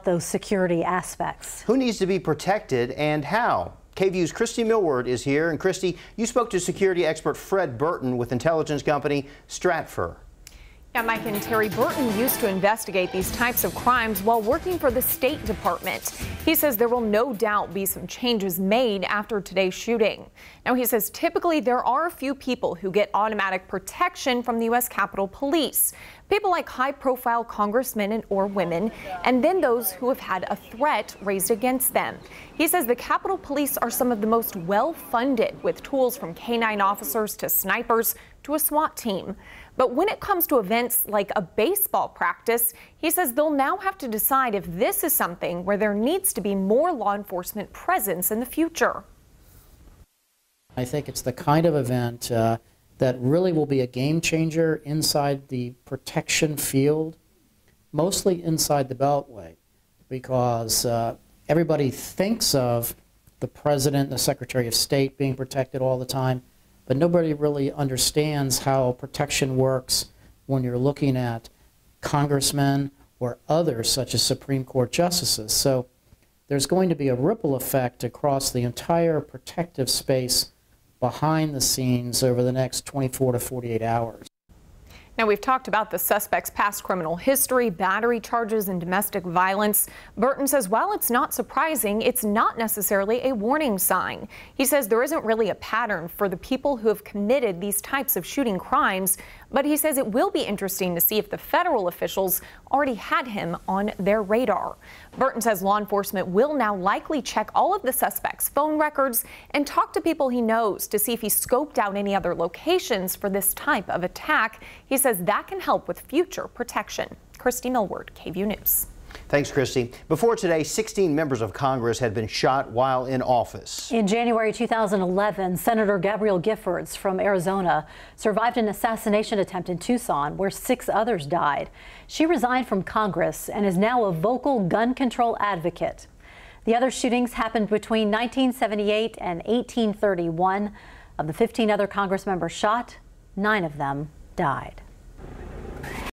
Those security aspects. Who needs to be protected and how? KVUE's Christy Millward is here. And Christy, you spoke to security expert Fred Burton with intelligence company Stratfor. Yeah, Mike and Terry, Burton used to investigate these types of crimes while working for the State Department. He says there will no doubt be some changes made after today's shooting. Now, he says typically there are a few people who get automatic protection from the U.S. Capitol Police. People like high-profile congressmen or women, and then those who have had a threat raised against them. He says the Capitol Police are some of the most well-funded, with tools from K-9 officers to snipers to a SWAT team. But when it comes to events like a baseball practice, he says they'll now have to decide if this is something where there needs to be more law enforcement presence in the future. I think it's the kind of event that really will be a game changer inside the protection field, mostly inside the Beltway, because everybody thinks of the President and the Secretary of State being protected all the time, but nobody really understands how protection works when you're looking at congressmen or others such as Supreme Court justices. So there's going to be a ripple effect across the entire protective space behind the scenes over the next 24 to 48 hours. Now, we've talked about the suspect's past criminal history, battery charges, and domestic violence. Burton says while it's not surprising, it's not necessarily a warning sign. He says there isn't really a pattern for the people who have committed these types of shooting crimes, but he says it will be interesting to see if the federal officials already had him on their radar. Burton says law enforcement will now likely check all of the suspect's phone records and talk to people he knows to see if he scoped out any other locations for this type of attack. He says that can help with future protection. Christy Millward, KVUE News. Thanks, Christy. Before today, 16 members of Congress had been shot while in office. In January 2011, Senator Gabrielle Giffords from Arizona survived an assassination attempt in Tucson where 6 others died. She resigned from Congress and is now a vocal gun control advocate. The other shootings happened between 1978 and 1831. Of the 15 other Congress members shot, 9 of them died.